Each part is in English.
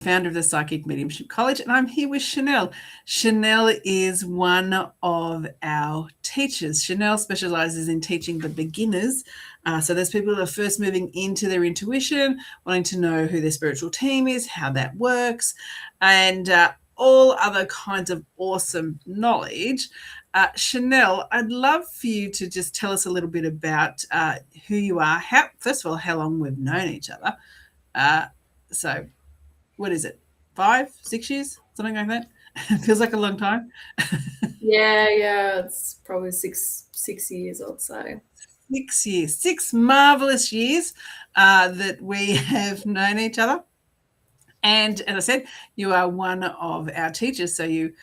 founder of the Psychic Mediumship College, and I'm here with Chanel. Chanel is one of our teachers. Chanel specializes in teaching the beginners. So there's people who are first moving into their intuition, wanting to know who their spiritual team is, how that works, and all other kinds of awesome knowledge. Chanel, I'd love for you to just tell us a little bit about who you are. First of all, how long we've known each other. So what is it, 5, 6 years, something like that? It feels like a long time. Yeah, it's probably six years, I'd say. 6 years, 6 marvelous years that we have known each other. And as I said, you are one of our teachers, so you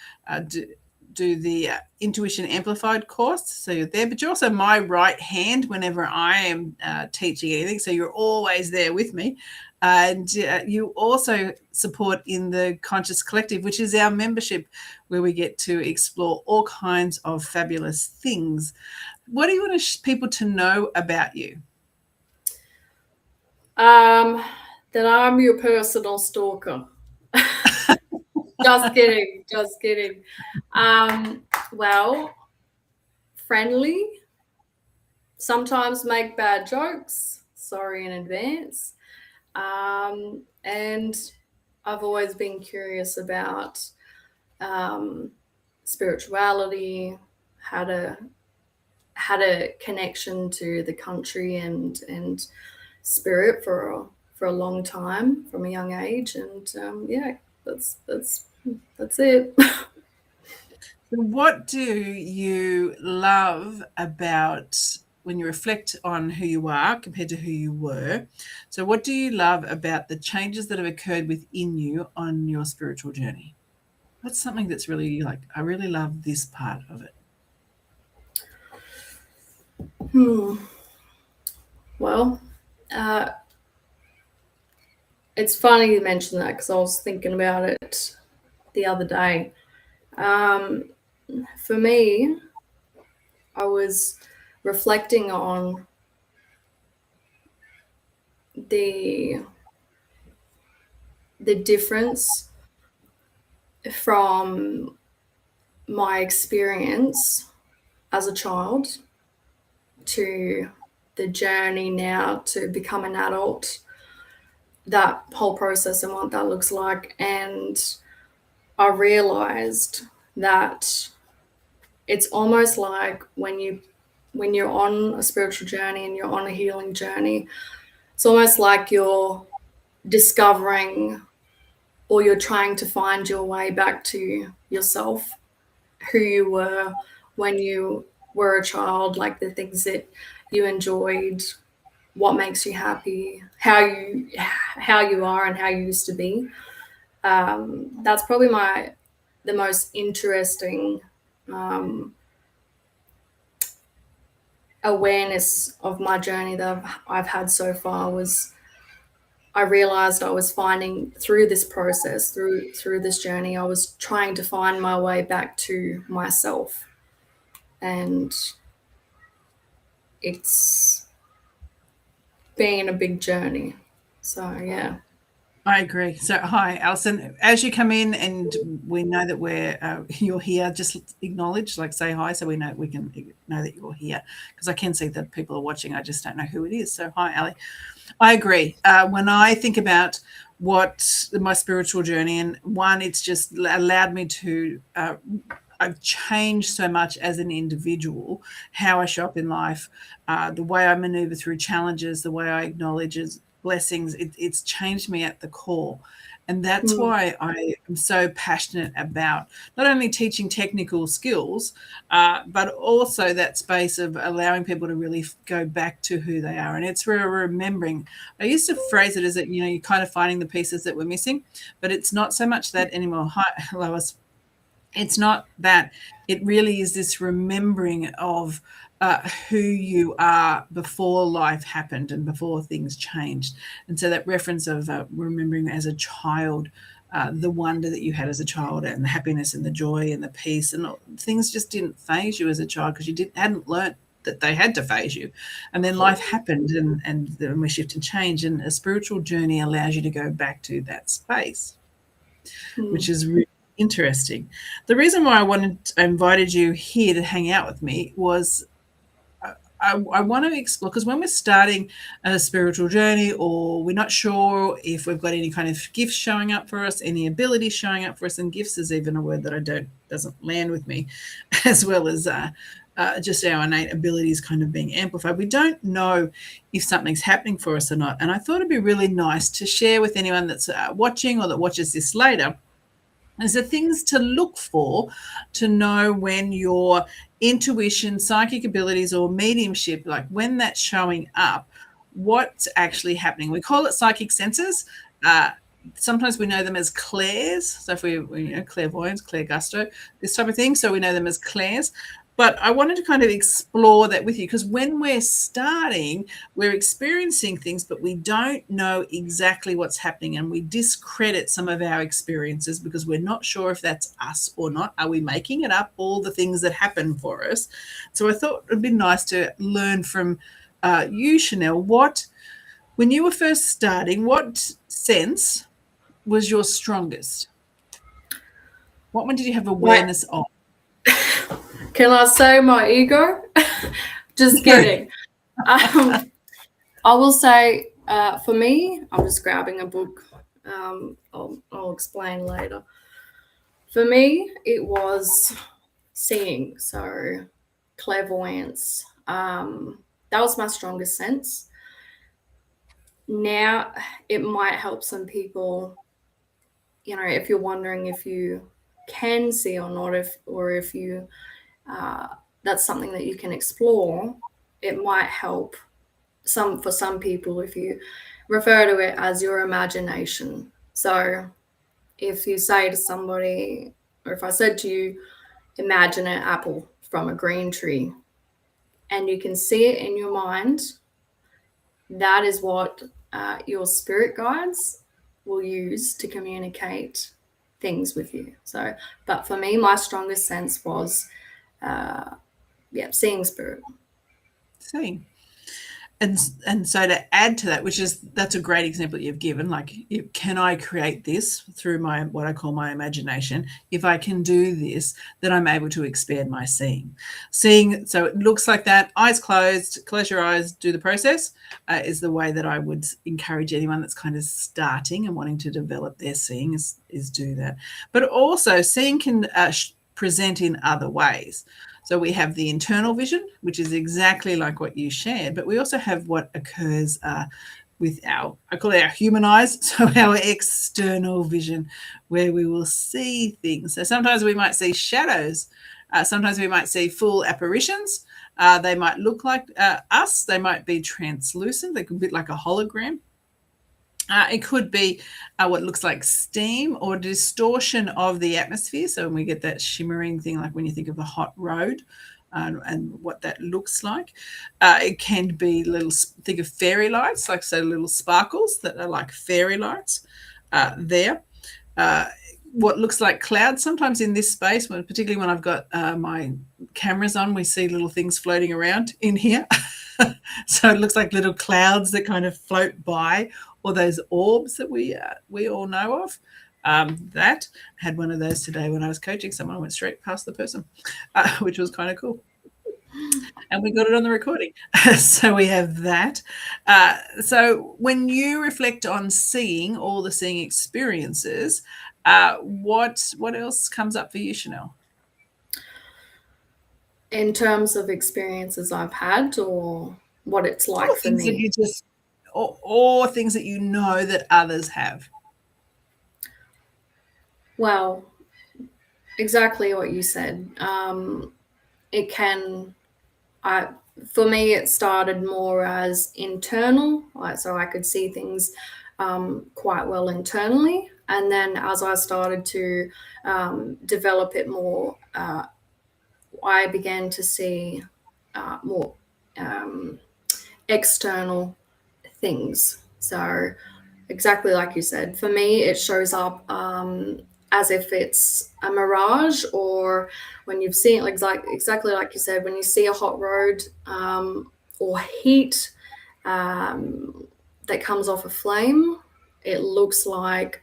do the Intuition Amplified course. So you're there, but you're also my right hand whenever I am teaching anything. So you're always there with me. And you also support in the Conscious Collective, which is our membership where we get to explore all kinds of fabulous things. What do you want people to know about you? That I'm your personal stalker. Just kidding. Well, friendly, sometimes make bad jokes. Sorry in advance. And I've always been curious about spirituality, had a connection to the country and spirit for a long time from a young age, and that's it. What do you love about when you reflect on who you are compared to who you were? So what do you love about the changes that have occurred within you on your spiritual journey? What's something that's really like, I really love this part of it? Well, it's funny you mentioned that because I was thinking about it the other day. For me, I was reflecting on the difference from my experience as a child to the journey now to become an adult, that whole process and what that looks like. And I realized that it's almost like when you're on a spiritual journey and you're on a healing journey, it's almost like you're discovering, or you're trying to find your way back to yourself, who you were when you were a child, like the things that you enjoyed, what makes you happy, how you are and how you used to be. That's probably the most interesting awareness of my journey that I've had so far. Was I realized I was finding through this process, through this journey, I was trying to find my way back to myself. And it's been a big journey. So, yeah. I agree. So, hi, Alison. As you come in, and we know that you're here, just acknowledge, like say hi, so we can know that you're here. Because I can see that people are watching. I just don't know who it is. So, hi, Ali. I agree. When I think about my spiritual journey, and one, it's just allowed me to. I've changed so much as an individual, how I show up in life, the way I maneuver through challenges, the way I acknowledge blessings. It's changed me at the core. And that's why I am so passionate about not only teaching technical skills, but also that space of allowing people to really go back to who they are. And it's remembering. I used to phrase it as that, you're kind of finding the pieces that we're missing, but it's not so much that anymore. Hi, Lois. It's not that. It really is this remembering of who you are before life happened and before things changed. And so that reference of remembering as a child, the wonder that you had as a child, and the happiness and the joy and the peace, and things just didn't faze you as a child because you hadn't learnt that they had to phase you. And then life happened, and then we shift and change, and a spiritual journey allows you to go back to that space. which is really interesting. The reason why I invited you here to hang out with me was I want to explore, because when we're starting a spiritual journey, or we're not sure if we've got any kind of gifts showing up for us, any abilities showing up for us, and gifts is even a word that doesn't land with me, as well as just our innate abilities kind of being amplified. We don't know if something's happening for us or not. And I thought it'd be really nice to share with anyone that's watching or that watches this later. Is there things to look for to know when your intuition, psychic abilities, or mediumship, like when that's showing up, what's actually happening? We call it psychic senses. Sometimes we know them as clairs. So if we clairvoyance, clairgusto, this type of thing. So we know them as clairs. But I wanted to kind of explore that with you, because when we're starting, we're experiencing things, but we don't know exactly what's happening, and we discredit some of our experiences because we're not sure if that's us or not. Are we making it up, all the things that happen for us? So I thought it'd be nice to learn from you, Chanel, when you were first starting, what sense was your strongest? What one did you have awareness of? Can I say my ego? Just kidding. I will say, for me, I'm just grabbing a book. I'll explain later. For me, it was seeing, so clairvoyance. That was my strongest sense. Now, it might help some people, if you're wondering if you can see or not, if you that's something that you can explore. It might help for some people if you refer to it as your imagination. So if you say to somebody, or if I said to you, imagine an apple from a green tree, and you can see it in your mind, that is what your spirit guides will use to communicate things with you. So, but for me, my strongest sense was seeing spirit. Seeing. And so to add to that, that's a great example that you've given, like, can I create this through what I call my imagination? If I can do this, then I'm able to expand my seeing. So it looks like that, eyes closed, close your eyes, do the process, is the way that I would encourage anyone that's kind of starting and wanting to develop their seeing is do that. But also seeing can present in other ways. So we have the internal vision, which is exactly like what you shared, but we also have what occurs with I call it our human eyes, so our external vision, where we will see things. So sometimes we might see shadows. Sometimes we might see full apparitions. They might look like us. They might be translucent. They could be like a hologram. It could be what looks like steam or distortion of the atmosphere. So when we get that shimmering thing, like when you think of a hot road and what that looks like, it can be think of fairy lights, like so little sparkles that are like fairy lights there. What looks like clouds sometimes in this space, particularly when I've got my cameras on, we see little things floating around in here. So it looks like little clouds that kind of float by, or those orbs that we all know of. That I had one of those today when I was coaching someone. I went straight past the person, which was kind of cool. And we got it on the recording. So we have that. So when you reflect on seeing all the seeing experiences, what else comes up for you, Chanel? In terms of experiences I've had, or what it's like for me? Or things that you know that others have. Well, exactly what you said. It can, for me, it started more as internal, so I could see things quite well internally. And then as I started to develop it more, I began to see more external things. So exactly like you said, for me, it shows up as if it's a mirage, or when you've seen it, exactly like you said, when you see a hot road or heat that comes off a flame, it looks like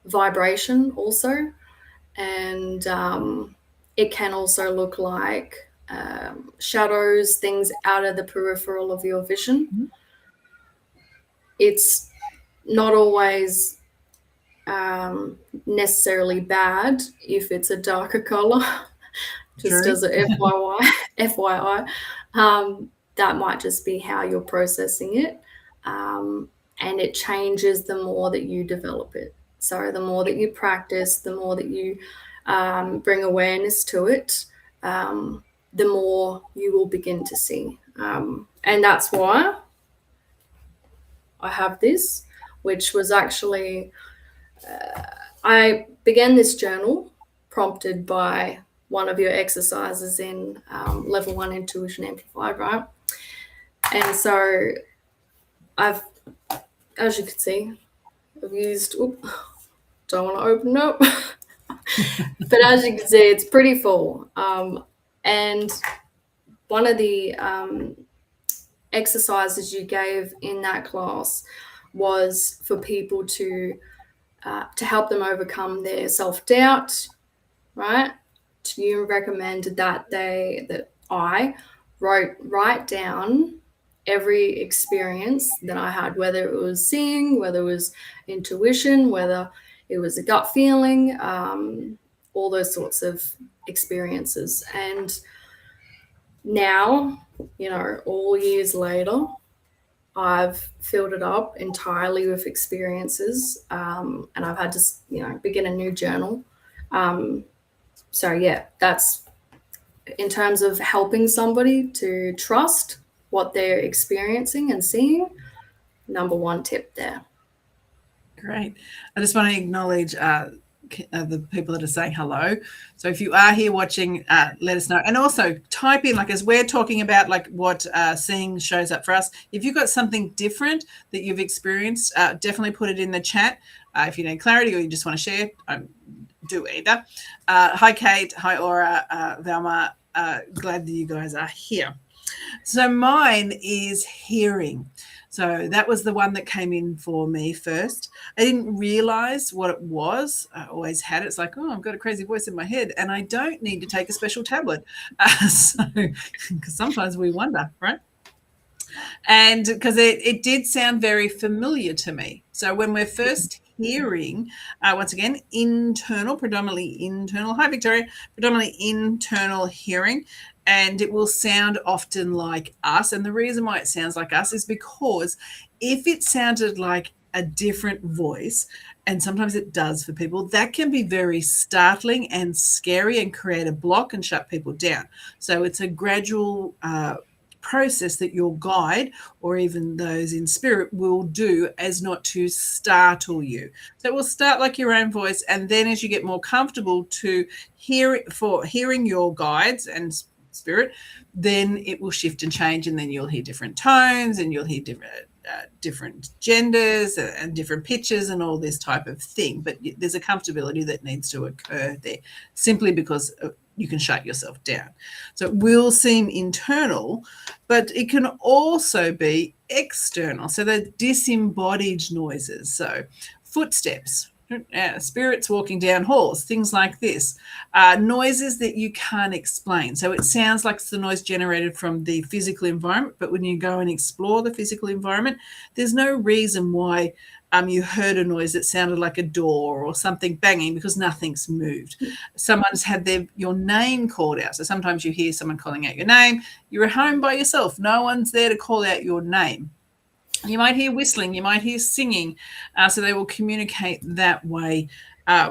vibration also, and it can also look like shadows, things out of the peripheral of your vision. It's not always necessarily bad if it's a darker color. Just as a FYI, that might just be how you're processing it, and it changes the more that you develop it. So the more that you practice, the more that you bring awareness to it, the more you will begin to see. And that's why I have this, which was actually, I began this journal prompted by one of your exercises in level 1 Intuition Amplified, right? And so I've, as you can see, I've used, don't want to open it up, but as you can see, it's pretty full. And one of the exercises you gave in that class was for people to help them overcome their self-doubt, right? You recommended that I write down every experience that I had, whether it was seeing, whether it was intuition, whether it was a gut feeling, all those sorts of experiences. And now, all years later, I've filled it up entirely with experiences, and I've had to, begin a new journal. So yeah, that's in terms of helping somebody to trust what they're experiencing and seeing, number one tip there. Great. I just want to acknowledge the people that are saying hello. So if you are here watching, let us know. And also type in, as we're talking about, what seeing shows up for us. If you've got something different that you've experienced, definitely put it in the chat. If you need clarity or you just want to share, do either. Hi, Kate. Hi, Aura. Velma. Glad that you guys are here. So mine is hearing. So that was the one that came in for me first. I didn't realize what it was. I always had it. It's like, I've got a crazy voice in my head and I don't need to take a special tablet. Because sometimes we wonder, right? And because it did sound very familiar to me. So when we're first hearing, once again, predominantly internal, hi Victoria, predominantly internal hearing, and it will sound often like us. And the reason why it sounds like us is because if it sounded like a different voice, and sometimes it does for people, that can be very startling and scary and create a block and shut people down. So it's a gradual process that your guide or even those in spirit will do as not to startle you. So it will start like your own voice, and then as you get more comfortable to hearing your guides and spirit, then it will shift and change, and then you'll hear different tones and you'll hear different genders and different pitches and all this type of thing. But there's a comfortability that needs to occur there simply because you can shut yourself down. So it will seem internal, but it can also be external. So the disembodied noises, so footsteps, spirits walking down halls, things like this, noises that you can't explain. So it sounds like it's the noise generated from the physical environment, but when you go and explore the physical environment, there's no reason why you heard a noise that sounded like a door or something banging, because nothing's moved. Someone's had your name called out. So sometimes you hear someone calling out your name. You're at home by yourself. No one's there to call out your name. You might hear whistling. You might hear singing. So they will communicate that way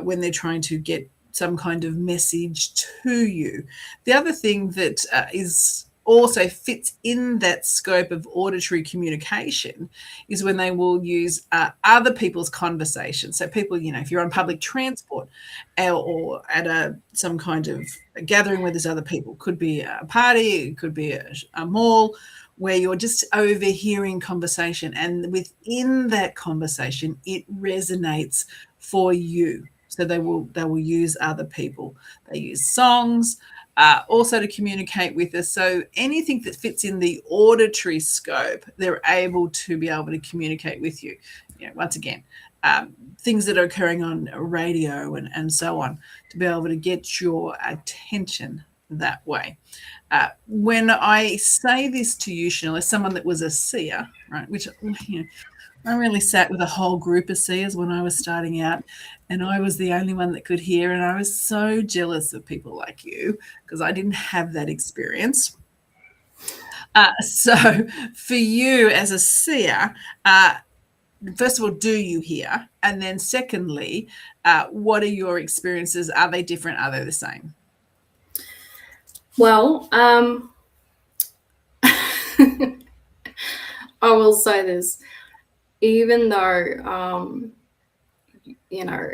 when they're trying to get some kind of message to you. The other thing that is also fits in that scope of auditory communication is when they will use other people's conversation. So people, if you're on public transport or at some kind of gathering where there's other people, could be a party, it could be a mall, where you're just overhearing conversation, and within that conversation it resonates for you. So they will use other people. They use songs also to communicate with us. So anything that fits in the auditory scope, they're able to communicate with you. Once again, things that are occurring on radio and so on, to be able to get your attention that way. When I say this to you, Chanel, as someone that was a seer, right, which, you know, I really sat with a whole group of seers when I was starting out, and I was the only one that could hear, and I was so jealous of people like you because I didn't have that experience. So for you as a seer, first of all, do you hear? And then secondly, what are your experiences? Are they different? Are they the same? Well, I will say this. Even though, you know,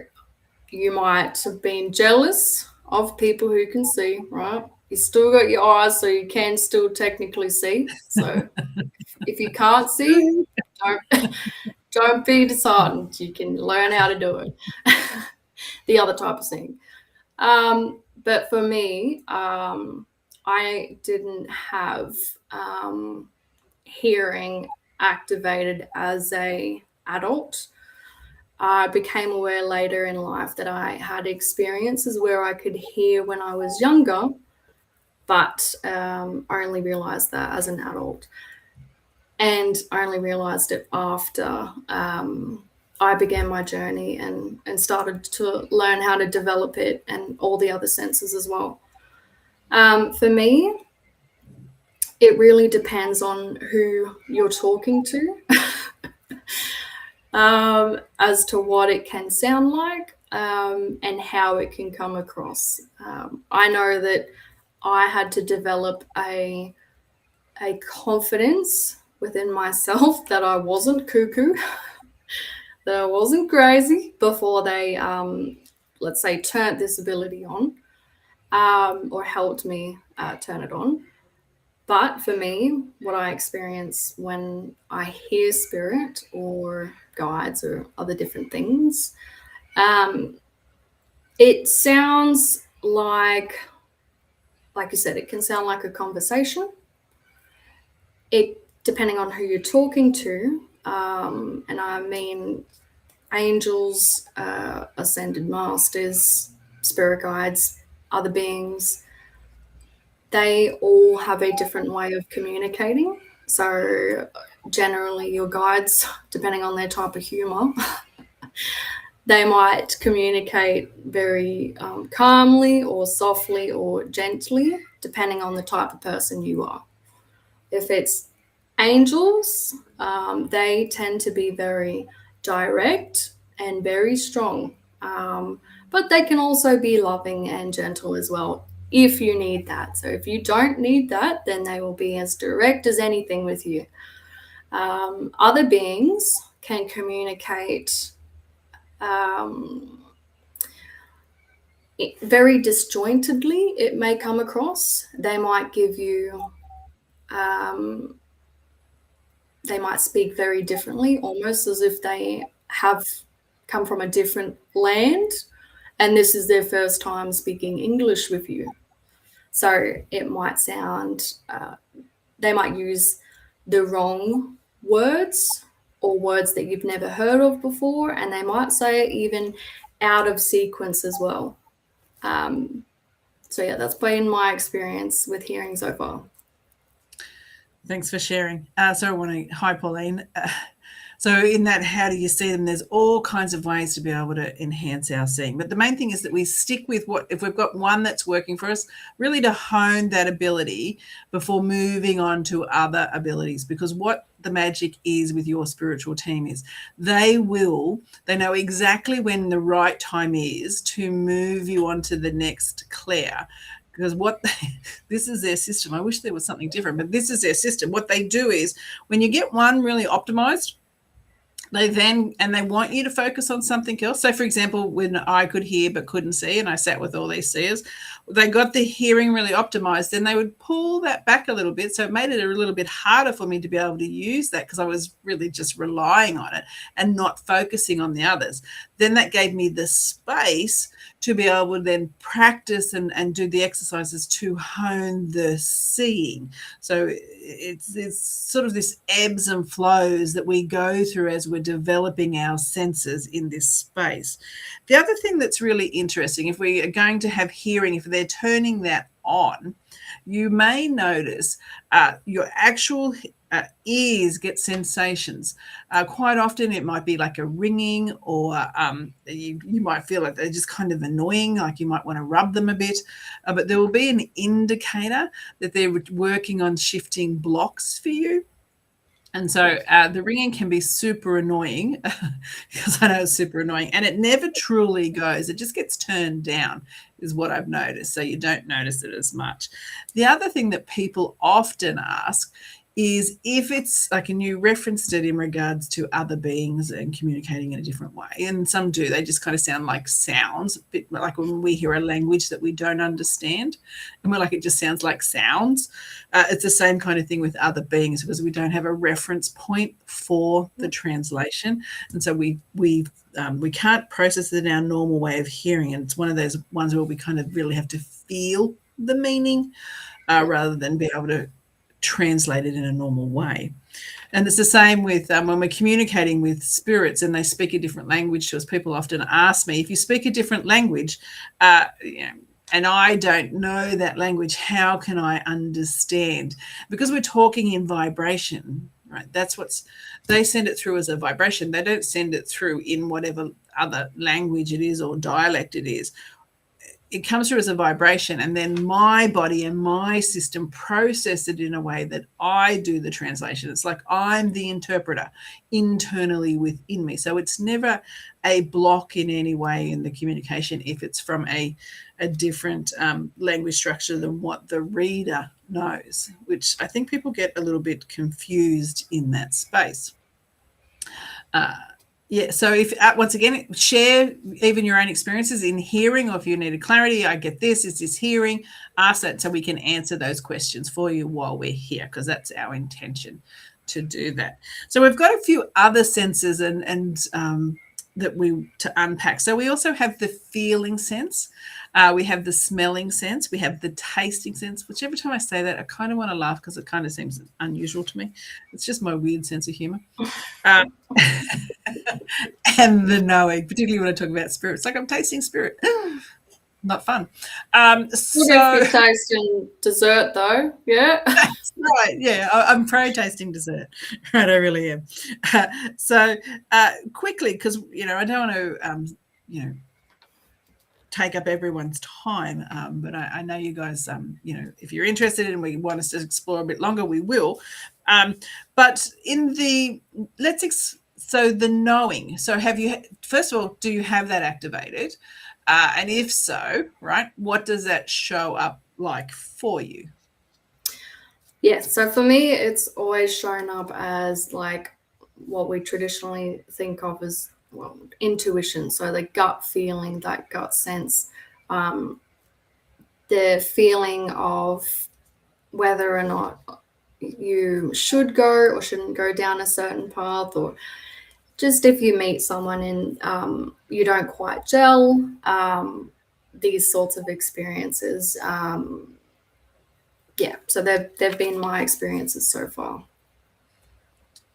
you might have been jealous of people who can see, right? You still got your eyes, so you can still technically see. So if you can't see, don't be disheartened. You can learn how to do it. The other type of thing. But for me, I didn't have hearing activated as a adult. I became aware later in life that I had experiences where I could hear when I was younger, but I only realized that as an adult. And I only realized it after I began my journey and started to learn how to develop it and all the other senses as well. For me, it really depends on who you're talking to as to what it can sound like and how it can come across. I know that I had to develop a confidence within myself that I wasn't cuckoo, that I wasn't crazy before they, let's say, turned this ability on or helped me turn it on. But for me, what I experience when I hear spirit or guides or other different things, it sounds like you said, it can sound like a conversation. It, depending on who you're talking to, and I mean angels, ascended masters, spirit guides, other beings, they all have a different way of communicating. So generally your guides, depending on their type of humor, they might communicate very calmly or softly or gently, depending on the type of person you are. If it's angels, they tend to be very direct and very strong, but they can also be loving and gentle as well if you need that. So if you don't need that, then they will be as direct as anything with you. Other beings can communicate very disjointedly. It may come across. They might give you they might speak very differently, almost as if they have come from a different land and this is their first time speaking English with you. So it might sound, they might use the wrong words or words that you've never heard of before, and they might say it even out of sequence as well. So yeah, that's been my experience with hearing so far. Thanks for sharing. So I want to, hi Pauline. So in that, how do you see them? There's all kinds of ways to be able to enhance our seeing. But the main thing is that we stick with what, if we've got one that's working for us, really to hone that ability before moving on to other abilities. Because what the magic is with your spiritual team is they know exactly when the right time is to move you on to the next clair. Because this is their system. I wish there was something different, but this is their system. What they do is when you get one really optimized, they want you to focus on something else. So, for example, when I could hear but couldn't see, and I sat with all these seers, they got the hearing really optimized, then they would pull that back a little bit. So it made it a little bit harder for me to be able to use that because I was really just relying on it and not focusing on the others. Then that gave me the space to be able to then practice and do the exercises to hone the seeing. So it's sort of this ebbs and flows that we go through as we're developing our senses in this space. The other thing that's really interesting, if we are going to have hearing, if they're turning that on, you may notice your actual ears get sensations. Quite often it might be like a ringing, or you might feel like they're just kind of annoying, like you might want to rub them a bit, but there will be an indicator that they're working on shifting blocks for you. And so the ringing can be super annoying, because I know it's super annoying, and it never truly goes. It just gets turned down is what I've noticed, so you don't notice it as much. The other thing that people often ask is if it's like, and you referenced it in regards to other beings and communicating in a different way, and some do, they just kind of sound like sounds, a bit like when we hear a language that we don't understand and we're like, it just sounds like sounds. It's the same kind of thing with other beings, because we don't have a reference point for the translation, and so we can't process it in our normal way of hearing, and it's one of those ones where we kind of really have to feel the meaning rather than be able to translate it in a normal way. And it's the same with when we're communicating with spirits and they speak a different language to us. People often ask me, if you speak a different language, and I don't know that language, how can I understand? Because we're talking in vibration, right? That's they send it through as a vibration. They don't send it through in whatever other language it is or dialect it is. It comes through as a vibration, and then my body and my system process it in a way that I do the translation. It's like I'm the interpreter internally within me. So it's never a block in any way in the communication if it's from a different language structure than what the reader knows, which I think people get a little bit confused in that space. Yeah, so if once again, share even your own experiences in hearing, or if you needed clarity, I get this, is this hearing? Ask that so we can answer those questions for you while we're here, because that's our intention to do that. So we've got a few other senses and that we to unpack. So we also have the feeling sense. We have the smelling sense. We have the tasting sense, which every time I say that, I kind of want to laugh because it kind of seems unusual to me. It's just my weird sense of humor. And the knowing, particularly when I talk about spirit. It's like I'm tasting spirit. Not fun. So you're tasting dessert, though, yeah. That's right. Yeah, I'm pro tasting dessert. Right, I really am. So quickly, because I don't want to take up everyone's time, but I know you guys, if you're interested and we want us to explore a bit longer, we will. But in the so the knowing. So first of all, do you have that activated? And if so, right, what does that show up like for you? Yes, so for me, it's always shown up as like what we traditionally think of as, well, intuition. So the gut feeling, that gut sense, the feeling of whether or not you should go or shouldn't go down a certain path, or just if you meet someone and you don't quite gel, these sorts of experiences. Yeah, so they've been my experiences so far.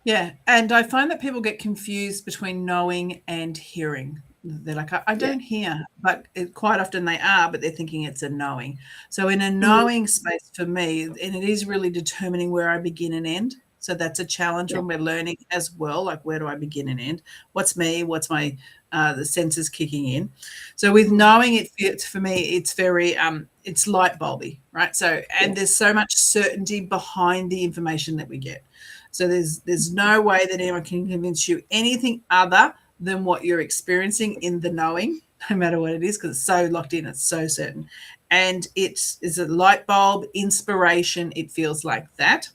Yeah, and I find that people get confused between knowing and hearing. They're like, I don't hear, but quite often they are, but they're thinking it's a knowing. So in a knowing space for me, and it is really determining where I begin and end. So that's a challenge when we're learning as well, like where do I begin and end? What's me? What's my the senses kicking in? So with knowing, for me, it's very it's light bulby, right? So there's so much certainty behind the information that we get. So there's no way that anyone can convince you anything other than what you're experiencing in the knowing, no matter what it is, because it's so locked in, it's so certain. And it's a light bulb inspiration. It feels like that.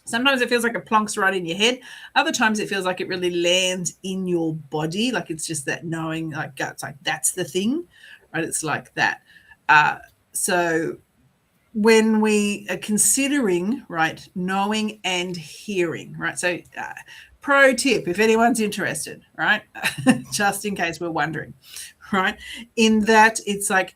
Sometimes it feels like it plonks right in your head. Other times it feels like it really lands in your body, like it's just that knowing, like guts, like that's the thing, right? It's like that. So when we are considering, right, knowing and hearing, right? So pro tip, if anyone's interested, right, just in case we're wondering, right, in that it's like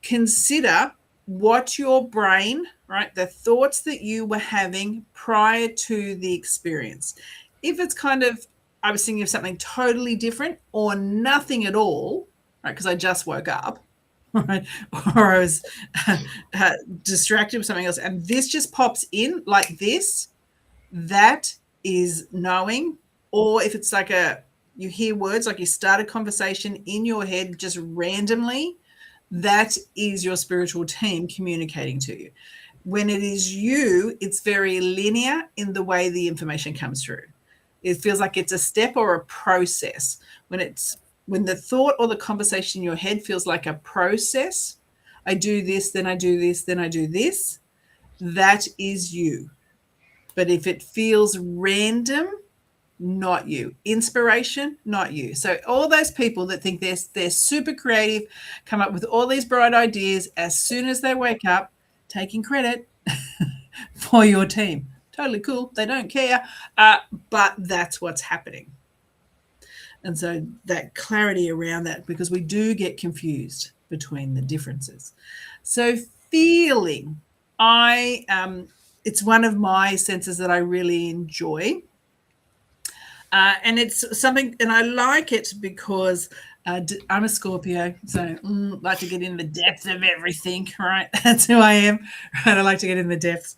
consider what your brain, right, the thoughts that you were having prior to the experience. If it's kind of I was thinking of something totally different or nothing at all, right? Because I just woke up, right? Or I was distracted with something else. And this just pops in like this. That is knowing. Or if it's like you hear words, like you start a conversation in your head just randomly, that is your spiritual team communicating to you. When it is you, it's very linear in the way the information comes through. It feels like it's a step or a process. When the thought or the conversation in your head feels like a process, I do this, then I do this, then I do this, that is you. But if it feels random, not you. Inspiration, not you. So all those people that think they're super creative, come up with all these bright ideas as soon as they wake up, taking credit for your team. Totally cool. They don't care. But that's what's happening. And so that clarity around that, because we do get confused between the differences. So feeling, it's one of my senses that I really enjoy. And it's something, and I like it because I'm a Scorpio, so like to get in the depths of everything, right? That's who I am, right? I like to get in the depths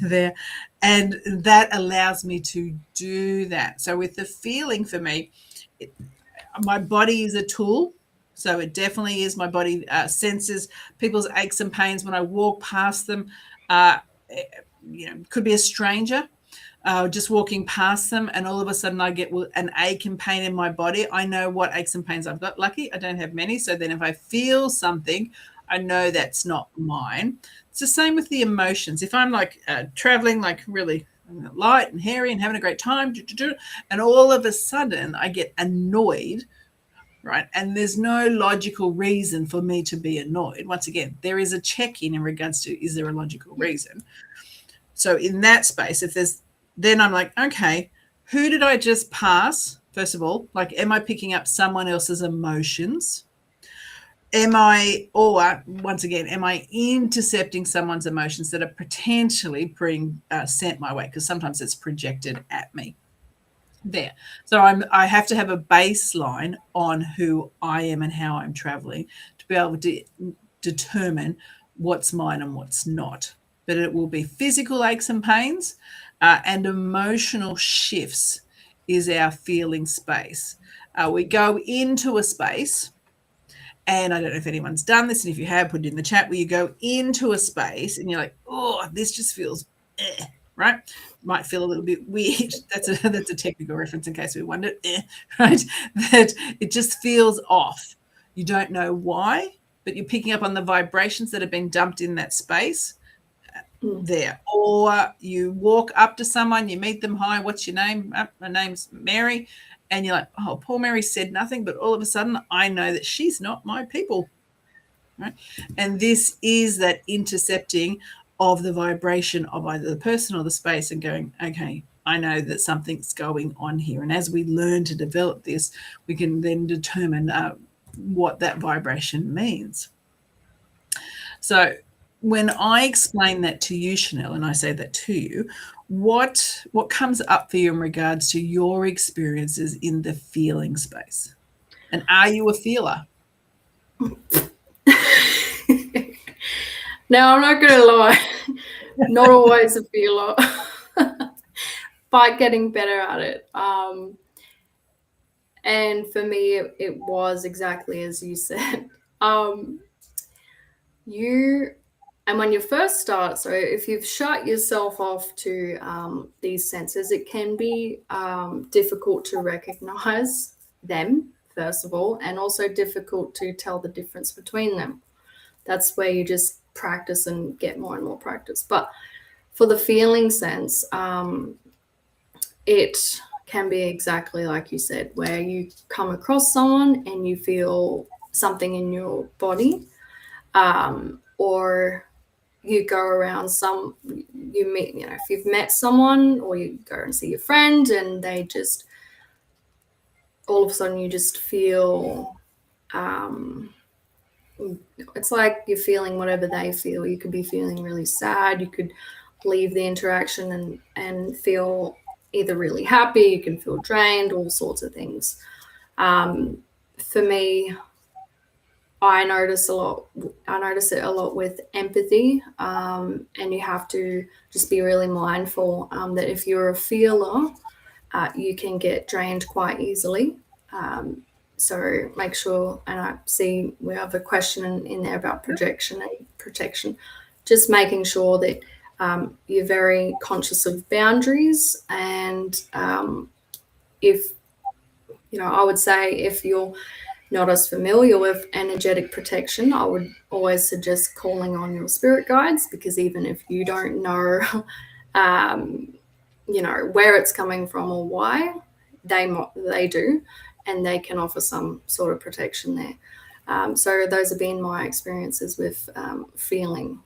there. And that allows me to do that. So with the feeling for me, my body is a tool. So it definitely is. My body senses people's aches and pains when I walk past them. Could be a stranger. Just walking past them, and all of a sudden I get an ache and pain in my body. I know what aches and pains I've got. Lucky I don't have many. So then if I feel something, I know that's not mine. It's the same with the emotions. If I'm like traveling, like really light and hairy and having a great time, and all of a sudden I get annoyed, right? And there's no logical reason for me to be annoyed. Once again, there is a check-in regards to, is there a logical reason? So in that space, then I'm like, okay, who did I just pass? First of all, like, am I picking up someone else's emotions? Once again, am I intercepting someone's emotions that are potentially being sent my way? Because sometimes it's projected at me there. So I have to have a baseline on who I am and how I'm traveling to be able to determine what's mine and what's not. But it will be physical aches and pains and emotional shifts is our feeling space. We go into a space, and I don't know if anyone's done this, and if you have, put it in the chat, where you go into a space and you're like, oh, this just feels right? Might feel a little bit weird. That's a technical reference in case we wondered, right? That it just feels off. You don't know why, but you're picking up on the vibrations that have been dumped in that space there. Or you walk up to someone, you meet them, hi, what's your name? My name's Mary. And you're like, oh, poor Mary said nothing, but all of a sudden I know that she's not my people. Right? And this is that intercepting of the vibration of either the person or the space and going, okay, I know that something's going on here. And as we learn to develop this, we can then determine what that vibration means. So when I explain that to you, Chanel, and I say that to you, what comes up for you in regards to your experiences in the feeling space? And are you a feeler? Now, I'm not going to lie, not always a feeler, but getting better at it. And for me, it was exactly as you said. And when you first start, so if you've shut yourself off to these senses, it can be difficult to recognize them, first of all, and also difficult to tell the difference between them. That's where you just practice and get more and more practice. But for the feeling sense, it can be exactly like you said, where you come across someone and you feel something in your body, or you go around you meet, if you've met someone, or you go and see your friend and they just, all of a sudden you just feel, it's like you're feeling whatever they feel. You could be feeling really sad. You could leave the interaction and feel either really happy, you can feel drained, all sorts of things. For me, I notice it a lot with empathy, and you have to just be really mindful that if you're a feeler, you can get drained quite easily. So make sure, and I see we have a question in there about projection and protection, just making sure that you're very conscious of boundaries. And if, I would say if you're not as familiar with energetic protection, I would always suggest calling on your spirit guides, because even if you don't know, where it's coming from or why, they do, and they can offer some sort of protection there. So those have been my experiences with feeling.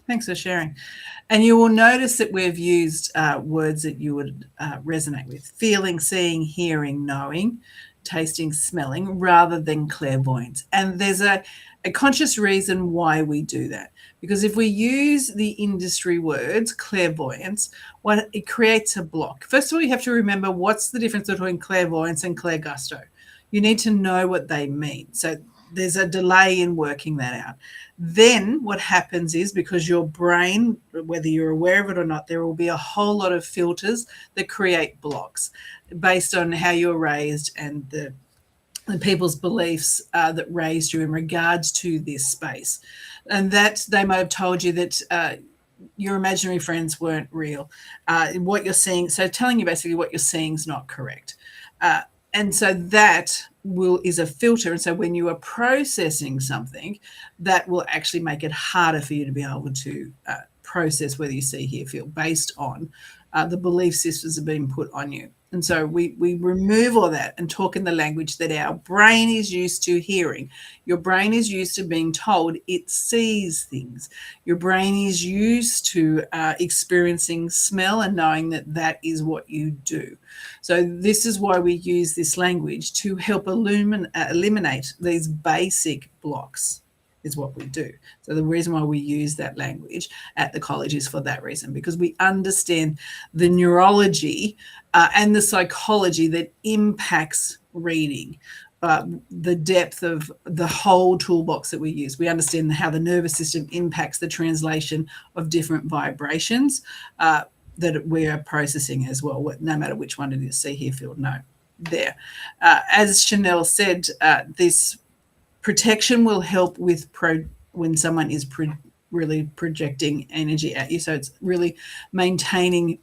Thanks for sharing. And you will notice that we've used words that you would resonate with: feeling, seeing, hearing, knowing, tasting, smelling, rather than clairvoyance. And there's a conscious reason why we do that. Because if we use the industry words, clairvoyance, it creates a block. First of all, you have to remember what's the difference between clairvoyance and clairgusto. You need to know what they mean. So there's a delay in working that out. Then what happens is, because your brain, whether you're aware of it or not, there will be a whole lot of filters that create blocks based on how you were raised and the people's beliefs that raised you in regards to this space. And that they might have told you that your imaginary friends weren't real. What you're seeing, so telling you basically what you're seeing is not correct. And so that is a filter. And so when you are processing something, that will actually make it harder for you to be able to process whether you see, hear, feel, based on the belief systems that have been put on you. And so we remove all that and talk in the language that our brain is used to hearing. Your brain is used to being told it sees things. Your brain is used to experiencing smell and knowing that that is what you do. So this is why we use this language, to help eliminate these basic blocks, is what we do. So the reason why we use that language at the college is for that reason, because we understand the neurology and the psychology that impacts reading, the depth of the whole toolbox that we use. We understand how the nervous system impacts the translation of different vibrations that we are processing as well, no matter which one it is, see, hear, feel, know, there. As Chanel said, this protection will help with when someone is really projecting energy at you. So it's really maintaining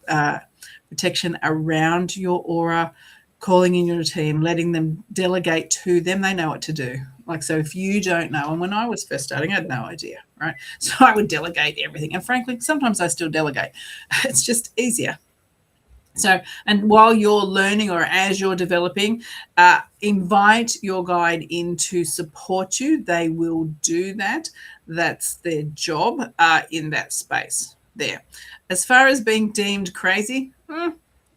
protection around your aura, calling in your team, letting them delegate to them. They know what to do. Like, so if you don't know, and when I was first starting, I had no idea, right? So I would delegate everything. And frankly, sometimes I still delegate. It's just easier. So, and while you're learning or as you're developing, invite your guide in to support you. They will do that. That's their job in that space there. As far as being deemed crazy,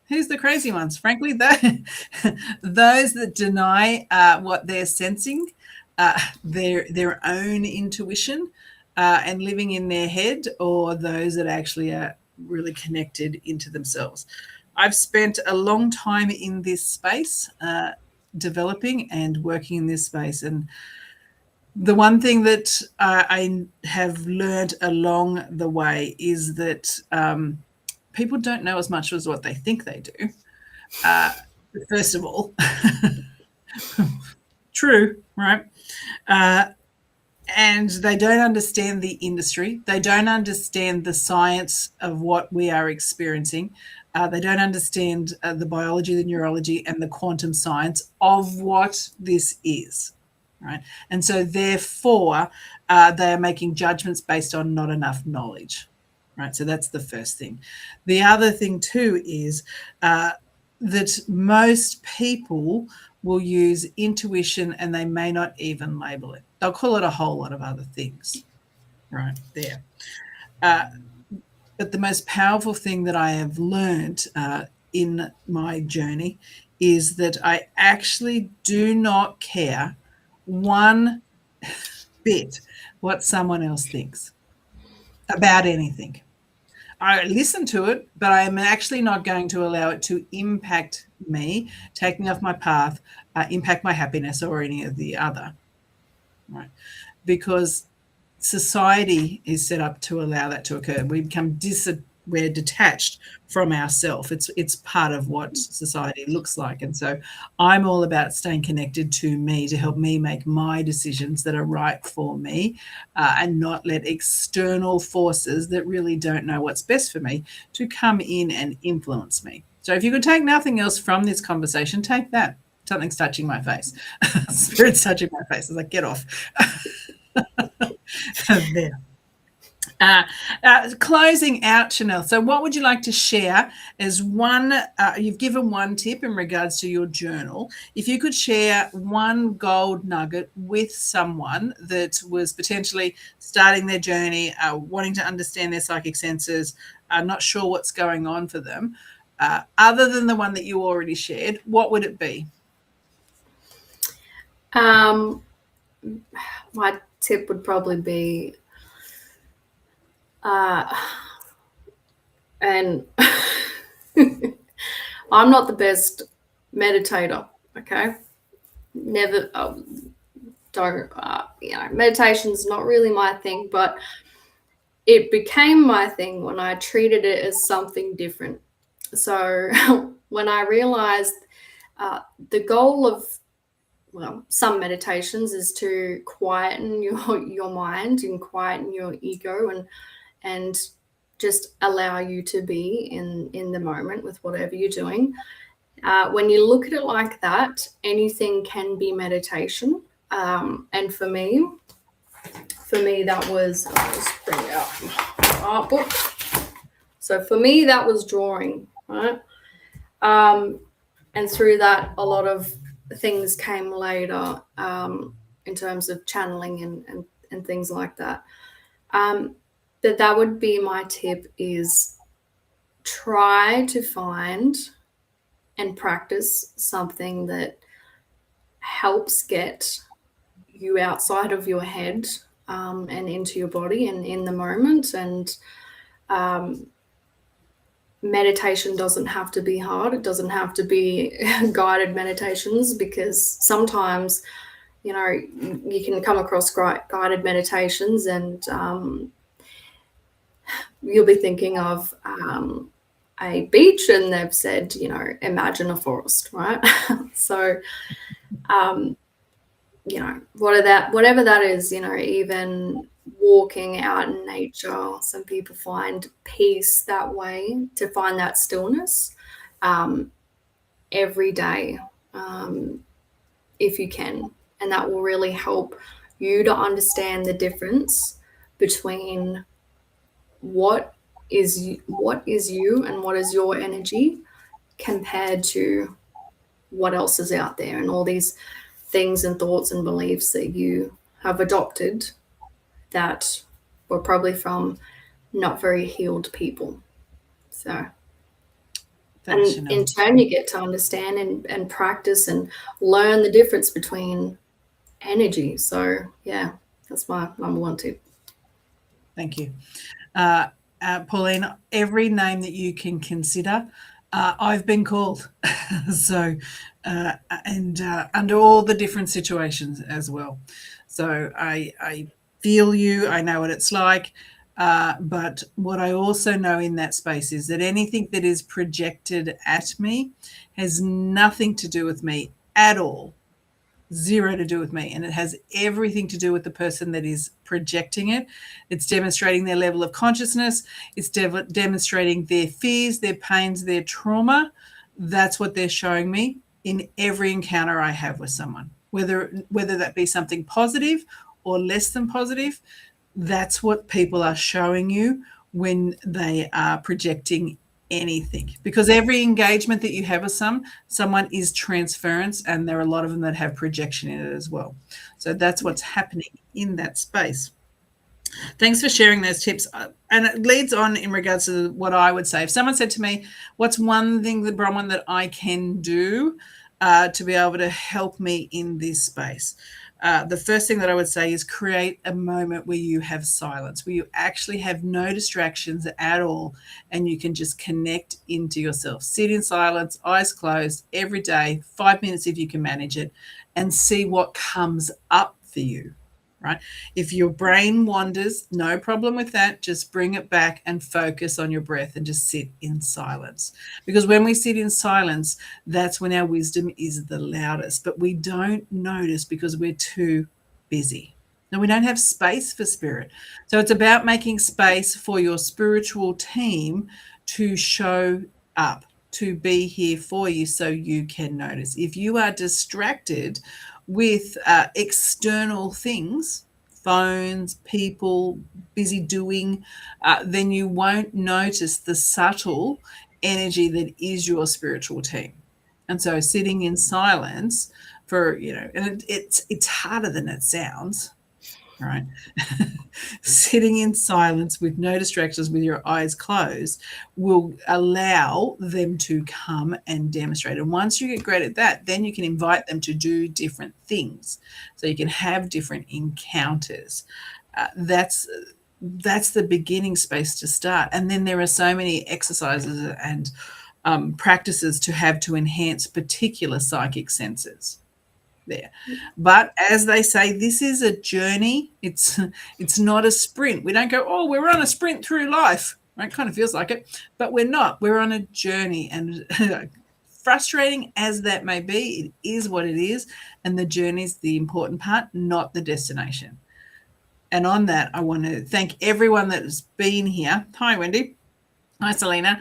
who's the crazy ones? Frankly, those that deny what they're sensing, their own intuition, and living in their head, or those that actually are really connected into themselves. I've spent a long time in this space, developing and working in this space. And the one thing that I have learned along the way is that people don't know as much as what they think they do. First of all, true, right? And they don't understand the industry. They don't understand the science of what we are experiencing. They don't understand the biology, the neurology, and the quantum science of what this is, right? And so therefore, they are making judgments based on not enough knowledge, right? So that's the first thing. The other thing too is that most people will use intuition and they may not even label it. They'll call it a whole lot of other things, right there. But the most powerful thing that I have learned in my journey is that I actually do not care one bit what someone else thinks about anything. I listen to it, but I am actually not going to allow it to impact me, take me off my path, impact my happiness or any of the other, right? Because society is set up to allow that to occur. We become we're detached from ourself. It's part of what society looks like. And so I'm all about staying connected to me to help me make my decisions that are right for me, and not let external forces that really don't know what's best for me to come in and influence me. So if you could take nothing else from this conversation, take that. Something's touching my face. Spirit's touching my face. I was like, get off. There. Closing out, Chanel. So what would you like to share as one, you've given one tip in regards to your journal. If you could share one gold nugget with someone that was potentially starting their journey, wanting to understand their psychic senses, not sure what's going on for them, other than the one that you already shared, what would it be? My tip would probably be, and I'm not the best meditator, okay? Never, meditation's not really my thing, but it became my thing when I treated it as something different. So when I realized the goal of some meditations is to quieten your mind and quieten your ego and just allow you to be in the moment with whatever you're doing. When you look at it like that, anything can be meditation. And for me, that was, I'll just bring out my art book. So for me, that was drawing, right? And through that, a lot of things came later, in terms of channeling and things like that. But that would be my tip, is try to find and practice something that helps get you outside of your head, and into your body and in the moment. And meditation doesn't have to be hard. It doesn't have to be guided meditations, because sometimes, you can come across guided meditations and you'll be thinking of a beach and they've said, imagine a forest, right? So, whatever that is, even walking out in nature, some people find peace that way, to find that stillness every day, if you can. And that will really help you to understand the difference between what is you and what is your energy compared to what else is out there, and all these things and thoughts and beliefs that you have adopted that were probably from not very healed people. So, Thanks, and in turn, you get to understand and practice and learn the difference between energy. So, yeah, that's my number one tip. Thank you. Pauline, every name that you can consider, I've been called. So, and under all the different situations as well. So I feel you, I know what it's like. But what I also know in that space is that anything that is projected at me has nothing to do with me at all. Zero to do with me. And it has everything to do with the person that is projecting it. It's demonstrating their level of consciousness. It's demonstrating their fears, their pains, their trauma. That's what they're showing me in every encounter I have with someone, whether that be something positive or less than positive. That's what people are showing you when they are projecting anything, because every engagement that you have with someone is transference, and there are a lot of them that have projection in it as well. So that's what's happening in that space. Thanks for sharing those tips. And it leads on in regards to what I would say. If someone said to me, what's one thing, Bronwyn, that I can do to be able to help me in this space? the first thing that I would say is create a moment where you have silence, where you actually have no distractions at all, and you can just connect into yourself. Sit in silence, eyes closed, every day, 5 minutes if you can manage it, and see what comes up for you. Right? If your brain wanders, no problem with that. Just bring it back and focus on your breath and just sit in silence. Because when we sit in silence, that's when our wisdom is the loudest. But we don't notice because we're too busy. And we don't have space for spirit. So it's about making space for your spiritual team to show up, to be here for you so you can notice. If you are distracted with external things, phones, people, busy doing, then you won't notice the subtle energy that is your spiritual team. And so sitting in silence for, and it's harder than it sounds, right? Sitting in silence with no distractions, with your eyes closed, will allow them to come and demonstrate. And once you get great at that, then you can invite them to do different things. So you can have different encounters. That's the beginning space to start. And then there are so many exercises and practices to have to enhance particular psychic senses there. But as they say, this is a journey. It's not a sprint. We don't go, oh, we're on a sprint through life. Right? It kind of feels like it, but we're not. We're on a journey, and frustrating as that may be, it is what it is, and the journey is the important part, not the destination. And on that, I want to thank everyone that has been here. Hi, Wendy. Hi, Selena.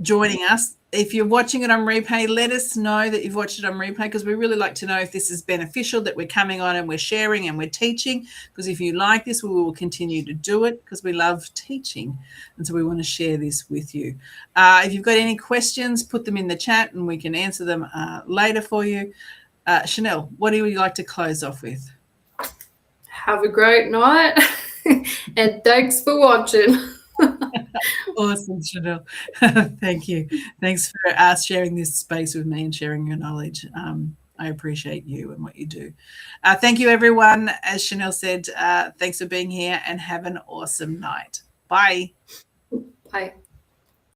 Joining us. If you're watching it on replay, let us know that you've watched it on replay, because we really like to know if this is beneficial, that we're coming on and we're sharing and we're teaching. Because if you like this, we will continue to do it, because we love teaching. And so we want to share this with you. If you've got any questions, put them in the chat and we can answer them later for you. Chanel, what do you like to close off with? Have a great night and thanks for watching. Awesome, Chanel. Thank you. Thanks for sharing this space with me and sharing your knowledge. I appreciate you and what you do. Thank you, everyone. As Chanel said, thanks for being here and have an awesome night. Bye. Bye.